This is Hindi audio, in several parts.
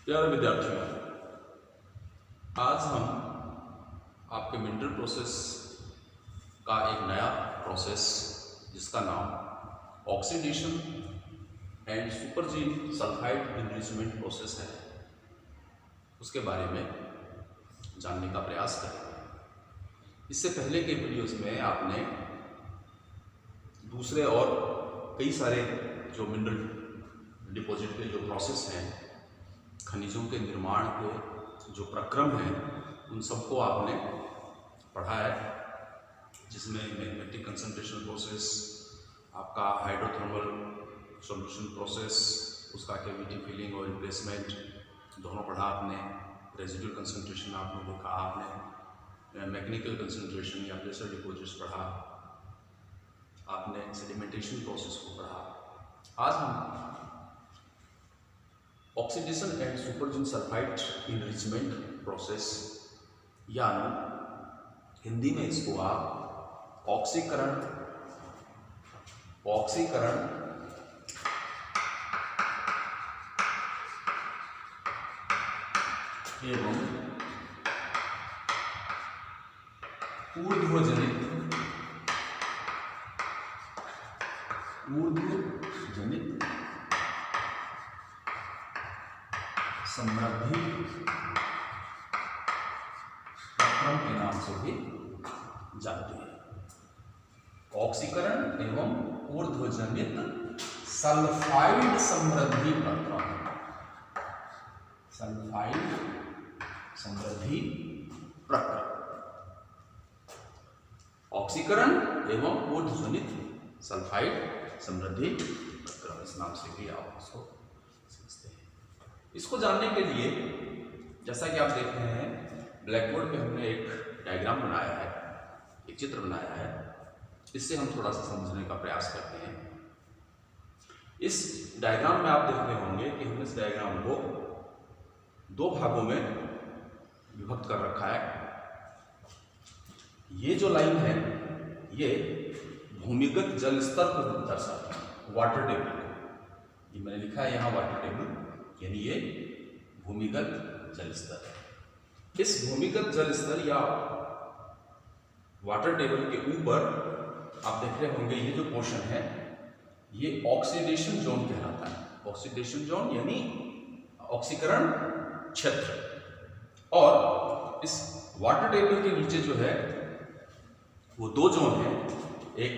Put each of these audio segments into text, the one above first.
प्यारे विद्यार्थियों, आज हम आपके मिनरल प्रोसेस का एक नया प्रोसेस जिसका नाम oxidation and supergene sulphide enrichment process है, उसके बारे में जानने का प्रयास करेंगे। इससे पहले के वीडियोस में आपने दूसरे और कई सारे जो मिनरल डिपॉजिट के जो प्रोसेस हैं, खनिजों के निर्माण के जो प्रक्रम हैं, उन सबको आपने पढ़ा है, जिसमें मैग्नेटिक कंसंट्रेशन प्रोसेस, आपका हाइड्रोथर्मल सॉल्यूशन प्रोसेस, उसका कैविटी फिलिंग और रिप्लेसमेंट दोनों पढ़ा आपने। रेजिडुअल कंसंट्रेशन आपने देखा, आपने मैकेनिकल कंसंट्रेशन या प्रेशर डिपॉजिट्स पढ़ा, आपने सेडिमेंटेशन प्रोसेस को पढ़ा। आज हम oxidation and supergene sulphide enrichment process, यानी हिंदी में इसको आप ऑक्सीकरण एवं ऊर्ध्वजनित समृद्धि प्रक्रम के नाम से भी जानते हैं। ऑक्सीकरण एवं ऊर्ध्वजनित सल्फाइड समृद्धि प्रक्रम, सल्फाइड समृद्धि प्रक्रम, ऑक्सीकरण एवं ऊर्ध्वजनित सल्फाइड समृद्धि प्रक्रम, इस नाम से भी आप इसको समझते हैं। इसको जानने के लिए, जैसा कि आप देख रहे हैं, ब्लैक बोर्ड पे हमने एक डायग्राम बनाया है, एक चित्र बनाया है। इससे हम थोड़ा सा समझने का प्रयास करते हैं। इस डायग्राम में आप देख रहे होंगे कि हमने इस डायग्राम को दो भागों में विभक्त कर रखा है। ये जो लाइन है, ये भूमिगत जल स्तर को दर्शाती है, वाटर टेबल को। ये मैंने लिखा है यहाँ वाटर टेबल, यानी ये भूमिगत जल स्तर है। इस भूमिगत जल स्तर या वाटर टेबल के ऊपर आप देख रहे होंगे, ये जो पोर्शन है, ये ऑक्सीडेशन जोन कहलाता है। ऑक्सीडेशन जोन यानी ऑक्सीकरण क्षेत्र। और इस वाटर टेबल के नीचे जो है वो दो जोन है, एक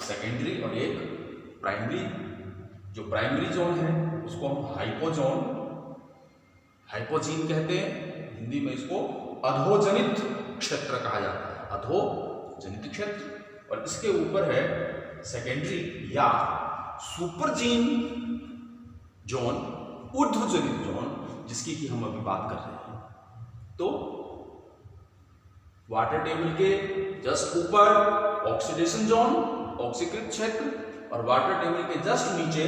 सेकेंडरी और एक प्राइमरी। जो प्राइमरी जोन है उसको हम हाइपोजीन कहते हैं। हिंदी में इसको अधोजनित क्षेत्र कहा जाता है, अधोजनित क्षेत्र। और इसके ऊपर है सेकेंडरी या सुपरजीन जोन, ऊर्ध्वजनित जोन, जिसकी कि हम अभी बात कर रहे हैं। तो वाटर टेबल के जस्ट ऊपर ऑक्सीडेशन जोन, ऑक्सीकृत क्षेत्र, और वाटर टेबल के जस्ट नीचे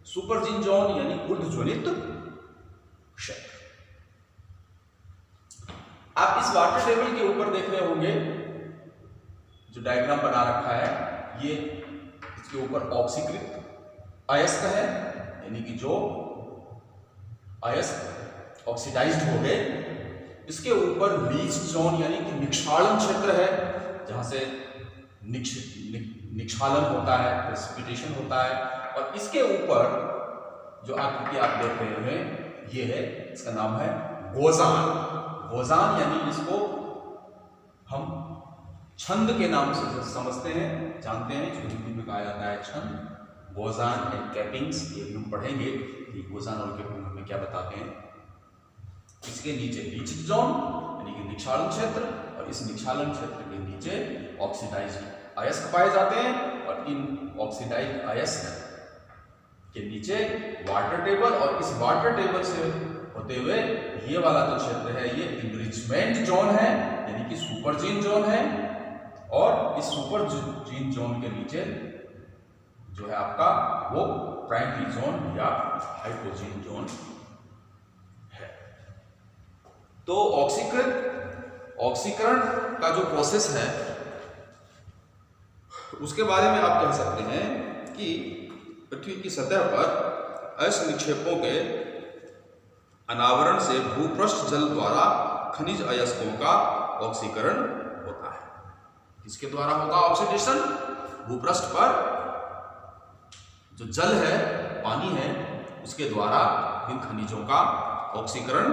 सुपरजीन जोन यानी ऊर्ध्वजनित क्षेत्र। आप इस वाटर टेबल के ऊपर देख रहे होंगे जो डायग्राम बना रखा है, ये इसके ऊपर ऑक्सीकृत अयस्क है, यानी कि जो अयस्क ऑक्सीडाइज्ड हो गए। इसके ऊपर लीच जोन यानी कि निक्षालन क्षेत्र है, जहां से निक्षालन होता है, प्रेसिपिटेशन होता है। और इसके ऊपर जो आकृति आप देख रहे हैं, ये है, इसका नाम है गोजान। गोजान यानी इसको हम छंद के नाम से समझते हैं, जानते हैं, इसको हिंदी में कहा जाता है छंद। गोजान एंड कैपिंग्स, ये भी हम पढ़ेंगे कि गोजान और कैपिंग हमें क्या बताते हैं। इसके नीचे लीच जोन यानी कि निक्षालन क्षेत्र, और इस निक्षालन क्षेत्र के नीचे ऑक्सीडाइज्ड अयस्क पाए जाते हैं। और इन ऑक्सीडाइज्ड अयस्क के नीचे वाटर टेबल, और इस वाटर टेबल से होते हुए ये वाला जो क्षेत्र है, ये इनरिचमेंट जोन है, यानी कि सुपरजीन जोन है। और इस सुपरजीन जोन के नीचे जो है आपका वो प्राइमरी जोन या हाइपोजीन जोन है। तो ऑक्सीकरण का जो प्रोसेस है, उसके बारे में आप कह सकते हैं कि पृथ्वी की सतह पर अयस्क निक्षेपों के अनावरण से भूपृष्ठ जल द्वारा खनिज अयस्कों का ऑक्सीकरण होता है। किसके द्वारा होगा ऑक्सीडेशन? भूपृष्ठ पर जो जल है, पानी है, उसके द्वारा इन खनिजों का ऑक्सीकरण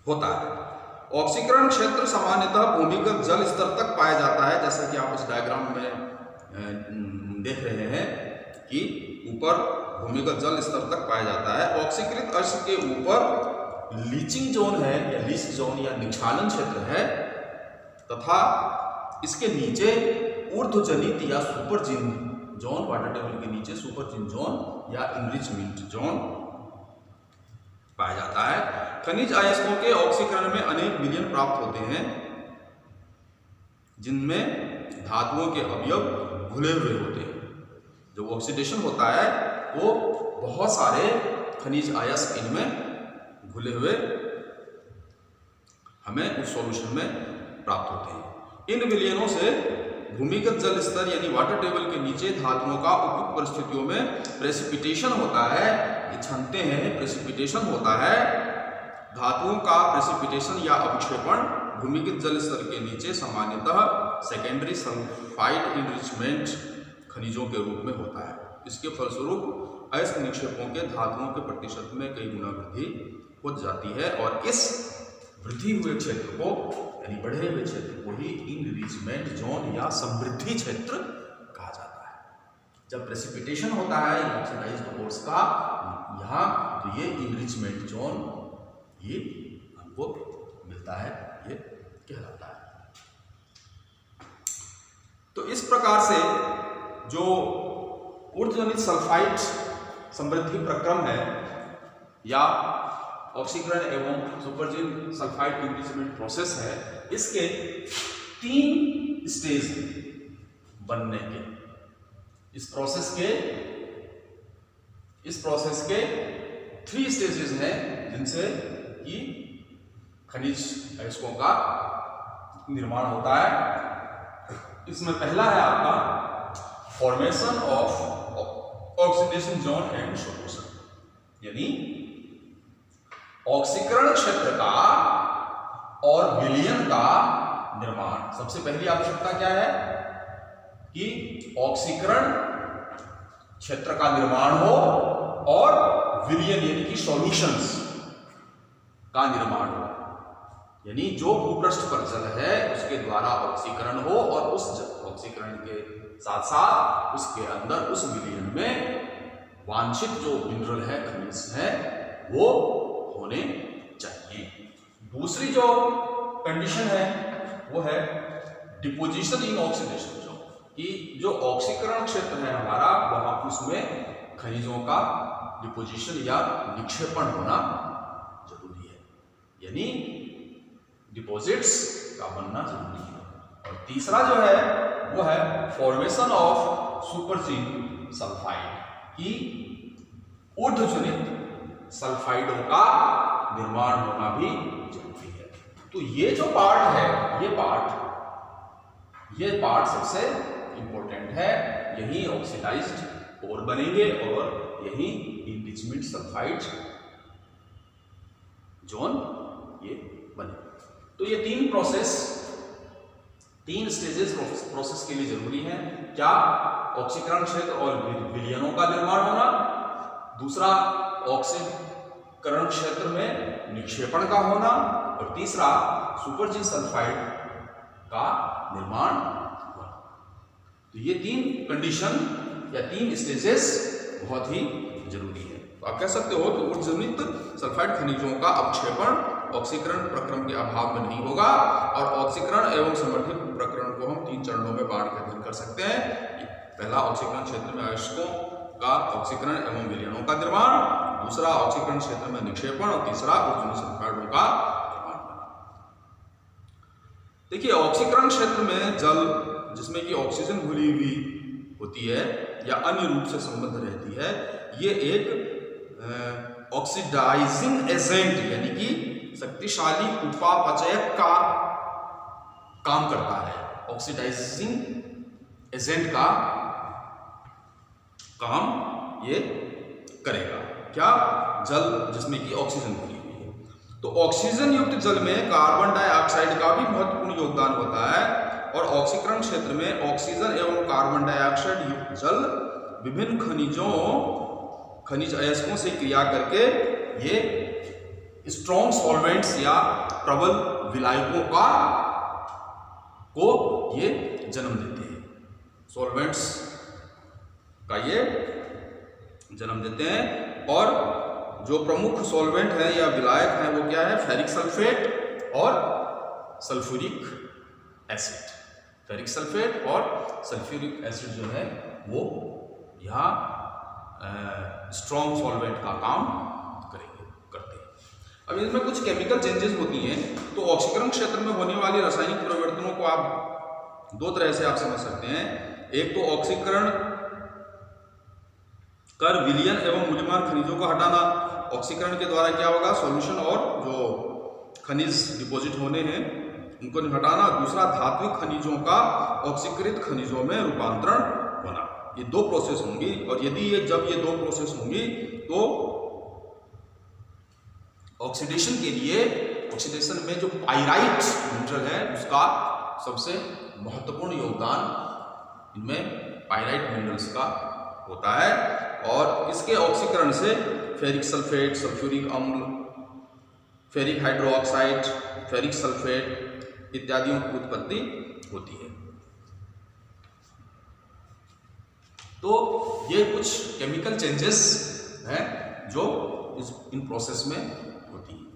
होता है। ऑक्सीकरण क्षेत्र सामान्यतः भूमिगत जल स्तर तक पाया जाता है, जैसा कि आप इस डायग्राम में देख रहे हैं कि ऊपर भूमिगत जल स्तर तक पाया जाता है। ऑक्सीकृत अश्म के ऊपर लीचिंग जोन है या लीच जोन या निक्षालन क्षेत्र है, तथा इसके नीचे ऊर्ध्वजनित या सुपरजीन जोन, वाटर टेबल के नीचे सुपरजीन जोन या इनरिचमेंट जोन पाया जाता है। खनिज अयस्कों के ऑक्सीकरण में अनेक विलयन प्राप्त होते हैं, जिनमें धातुओं के अवयव घुले हुए होते हैं। जो ऑक्सीडेशन होता है वो बहुत सारे खनिज अयस्क इनमें घुले हुए हमें उस सॉल्यूशन में प्राप्त होते हैं। इन विलयनों से भूमिगत जल स्तर यानी वाटर टेबल के नीचे धातुओं का उपयुक्त परिस्थितियों में प्रेसिपिटेशन होता है। ये छनते हैं, प्रेसिपिटेशन होता है। धातुओं का प्रेसिपिटेशन या अवक्षेपण भूमिगत जल स्तर के नीचे सामान्यतः सेकेंडरी सल्फाइड इनरिचमेंट खनिजों के रूप में होता है। इसके फलस्वरूप अयस्क निक्षेपों के धातुओं के प्रतिशत में कई गुना वृद्धि हो जाती है, और इस वृद्धि हुए क्षेत्र को यानी बढ़े हुए क्षेत्र को ही इनरिचमेंट जोन या समृद्धि क्षेत्र कहा जाता है। जब प्रेसिपिटेशन होता है ऑक्सीडाइज्ड ओर्स का यहाँ, तो ये इनरिचमेंट जोन ये हमको मिलता है, ये कहलाता है। तो इस प्रकार से जो ऊर्ध्वजनित सल्फाइड समृद्धि प्रक्रम है या ऑक्सीकरण एवं सुपरजीन सल्फाइड इनरिचमेंट प्रोसेस है, इसके 3 स्टेज बनने के, इस प्रोसेस के 3 स्टेजेस हैं, जिनसे कि खनिज अयस्कों का निर्माण होता है। इसमें पहला है आपका formation of oxidation zone and solution, यानी ऑक्सीकरण क्षेत्र का और विलयन का निर्माण। सबसे पहली आवश्यकता क्या है कि ऑक्सीकरण क्षेत्र का निर्माण हो और विलयन यानी कि सॉल्यूशंस का निर्माण हो, यानी जो भूपृष्ठ पर जल है उसके द्वारा ऑक्सीकरण हो और उस ऑक्सीकरण के साथ साथ उसके अंदर उस विलयन में वांछित जो मिनरल है, खनिज है, वो होने चाहिए। दूसरी जो कंडीशन है वो है डिपोजिशन इन ऑक्सीडेशन जोन, कि जो ऑक्सीकरण क्षेत्र है हमारा, वहां उसमें खनिजों का डिपोजिशन या निक्षेपण होना जरूरी है, यानी डिपॉजिट्स का बनना जरूरी है। और तीसरा जो है वो है फॉर्मेशन ऑफ सुपरजीन सल्फाइड, की ऊर्ध्वजनित सल्फाइडों का निर्माण होना भी जरूरी है। तो ये जो पार्ट है, ये पार्ट सबसे इंपॉर्टेंट है। यही ऑक्सीडाइज्ड ओर बनेंगे और यही इनरिचमेंट सल्फाइड जोन ये बने। तो ये 3 स्टेजेस प्रोसेस के लिए जरूरी है। क्या? ऑक्सीकरण क्षेत्र और विलयनों का निर्माण होना, दूसरा ऑक्सीकरण क्षेत्र में निक्षेपण का होना, और तीसरा सुपरजीन सल्फाइड का निर्माण होना। तो ये 3 कंडीशन या 3 स्टेजेस बहुत ही जरूरी है। तो आप कह सकते हो कि ऊर्ध्वजनित सल्फाइड खनिजों का अवक्षेपण ऑक्सीकरण प्रक्रम के अभाव में नहीं होगा, और ऑक्सीकरण एवं समृद्धि प्रकरण को हम 3 चरणों में बांट कर अध्ययन कर सकते हैं। पहला, ऑक्सीकरण क्षेत्र में अयस्कों का ऑक्सीकरण एवं विलयनों का निर्माण, दूसरा ऑक्सीकरण क्षेत्र में निक्षेपण, और तीसरा ऊर्ध्वजनित सल्फाइडों का निर्माण। देखिए, ऑक्सीकरण क्षेत्र में जल जिसमें कि ऑक्सीजन घुली हुई होती है या अन्य रूप से संबद्ध रहती है, ये एक ऑक्सीडाइजिंग एजेंट यानी कि शक्तिशाली उपापचयक का काम करता है। ऑक्सीडाइजिंग एजेंट का काम ये करेगा। क्या? जल जिसमें कि ऑक्सीजन भरी हुई है। तो ऑक्सीजन युक्त जल में कार्बन डाइऑक्साइड का भी महत्वपूर्ण योगदान होता है और ऑक्सीकरण क्षेत्र में ऑक्सीजन एवं कार्बन डाइऑक्साइड युक्त जल विभिन्न खनिज अयस्कों से क्रिया करके ये स्ट्रॉन्ग सॉल्वेंट्स या प्रबल विलायकों को ये जन्म देते हैं। सॉल्वेंट्स का ये जन्म देते हैं और जो प्रमुख सॉल्वेंट है या विलायक है वो क्या है, फेरिक सल्फेट और सल्फ्यूरिक एसिड। फेरिक सल्फेट और सल्फ्यूरिक एसिड जो है वो यहाँ स्ट्रॉन्ग सॉल्वेंट का काम करते हैं। अब इसमें कुछ केमिकल चेंजेस होती हैं। तो ऑक्सीकरण क्षेत्र में होने वाली रासायनिक परिवर्तनों को आप दो तरह से आप समझ सकते हैं। एक तो ऑक्सीकरण कर विलयन एवं मूल्यवान खनिजों को हटाना। ऑक्सीकरण के द्वारा क्या होगा, सॉल्यूशन और जो खनिज डिपॉजिट होने हैं उनको हटाना। दूसरा धात्विक खनिजों का ऑक्सीकृत खनिजों में रूपांतरण होना। ये दो प्रोसेस होंगी और यदि जब ये दो प्रोसेस होंगी तो ऑक्सीडेशन के लिए, ऑक्सीडेशन में जो पाइराइट मिनरल है उसका सबसे महत्वपूर्ण योगदान इनमें पाइराइट मिनरल्स का होता है और इसके ऑक्सीकरण से फेरिक सल्फेट, सल्फ्यूरिक अम्ल, फेरिक हाइड्रोक्साइड, फेरिक सल्फेट इत्यादियों की उत्पत्ति होती है। तो ये कुछ केमिकल चेंजेस हैं जो इन प्रोसेस में होती है।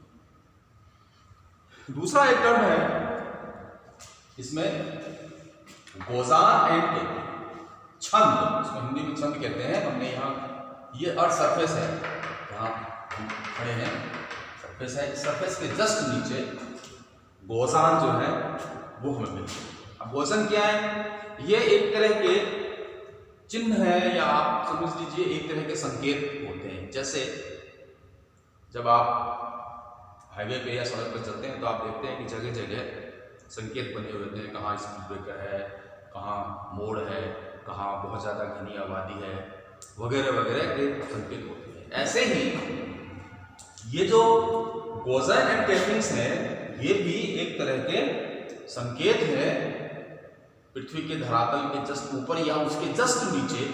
दूसरा एक टर्म है इसमें गोजान एंड केपिंग, छंद, इसको हिंदी में छंद कहते हैं। हमने यहाँ ये अर्थ सरफेस है, यहाँ खड़े हैं, सरफेस है, सरफेस के जस्ट नीचे गोजान जो है वो हमें मिलते हैं। अब गोजान क्या है, ये एक तरह के चिन्ह है या आप समझ लीजिए एक तरह के संकेत होते हैं। जैसे जब आप हाईवे पे या सड़क पर चलते हैं तो आप देखते हैं कि जगह जगह संकेत बने हुए हैं, कहाँ स्पीड ब्रेकर है, कहाँ मोड़ है, कहाँ बहुत ज़्यादा घनी आबादी है, वगैरह वगैरह के संकेत होते हैं। ऐसे ही ये जो गोजान एंड कैपिंग्स हैं ये भी एक तरह के संकेत है पृथ्वी के धरातल के जस्ट ऊपर या उसके जस्ट नीचे,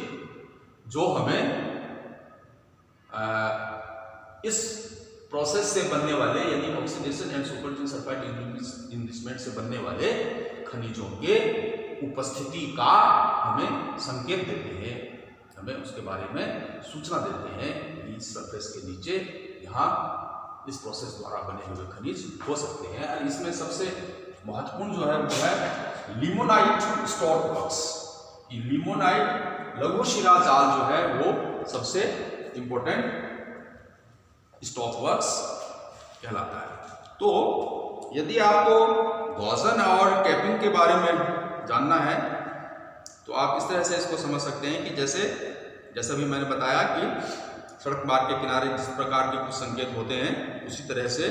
जो हमें इस प्रोसेस से बनने वाले यानी oxidation and supergene sulphide enrichment से बनने वाले खनिजों के उपस्थिति का हमें संकेत देते हैं, हमें उसके बारे में सूचना देते हैं। इस सरफेस के नीचे यहाँ इस प्रोसेस द्वारा बने हुए खनिज हो सकते हैं। और इसमें सबसे महत्वपूर्ण जो है वो है लिमोनाइट स्टॉक वर्क्स। लिमोनाइट लघु शिला जाल जो है वो सबसे इंपॉर्टेंट स्टॉक वर्क्स कहलाता है। तो यदि आपको गोजान और कैपिंग के बारे में जानना है तो आप इस तरह से इसको समझ सकते हैं कि जैसा भी मैंने बताया कि सड़क मार्ग के किनारे जिस प्रकार के कुछ संकेत होते हैं उसी तरह से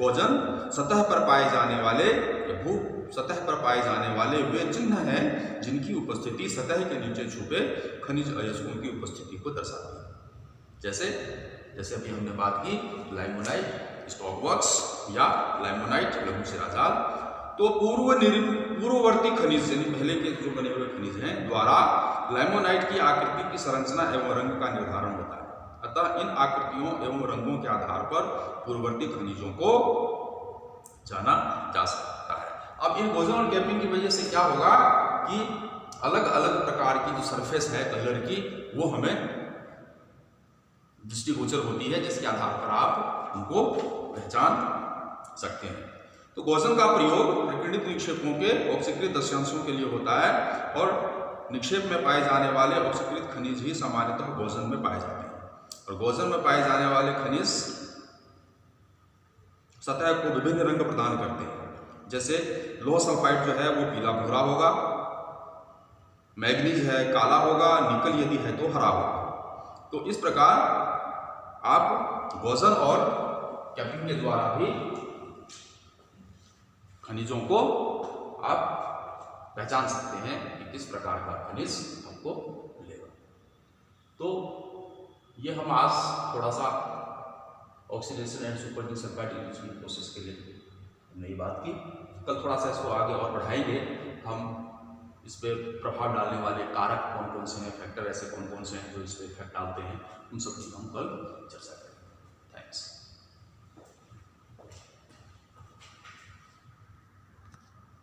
गोजान सतह पर पाए जाने वाले भू सतह पर पाए जाने वाले वे चिन्ह हैं जिनकी उपस्थिति सतह के नीचे छुपे खनिज अयस्कों की उपस्थिति को दर्शाती है। जैसे अभी हमने बात की लाइमोनाइट स्टॉक वर्क्स या लाइमोनाइट लघु शिला जाल। तो पूर्ववर्ती खनिज यानी पहले के जो बने हुए खनिज हैं द्वारा लाइमोनाइट की आकृति की संरचना एवं रंग का निर्धारण होता है। अतः इन आकृतियों एवं रंगों के आधार पर पूर्ववर्ती खनिजों को जाना जा सकता है। अब इन गोजान और कैपिंग की वजह से क्या होगा कि अलग अलग प्रकार की जो सरफेस है कलर की वो हमें दृष्टिगोचर होती है, जिसके आधार पर आप उनको पहचान सकते हैं। तो गोजान का प्रयोग प्रकीर्णित निक्षेपों के ऑक्सीकृत दस्यांशों के लिए होता है और निक्षेप में पाए जाने वाले ऑक्सीकृत खनिज ही सामान्यतः गोजान में पाए जाते हैं। और गोजान में पाए जाने वाले खनिज सतह को विभिन्न रंग प्रदान करते हैं। जैसे लोह सल्फाइड जो है वो पीला भूरा होगा, मैग्नीज है काला होगा, निकल यदि है तो हरा होगा। तो इस प्रकार आप गोजान और कैपिंग के द्वारा भी खनिजों को आप पहचान सकते हैं कि किस प्रकार का खनिज हमको मिलेगा। तो ये हम आज थोड़ा सा oxidation and supergene sulphide enrichment process के लिए हमने ये बात की। कल थोड़ा सा इसको आगे और बढ़ाएंगे हम। इस पर प्रभाव डालने वाले कारक कौन कौन से हैं, फैक्टर ऐसे कौन कौन से हैं जो इस पर इफेक्ट डालते हैं, उन सब चीज़ों हम कल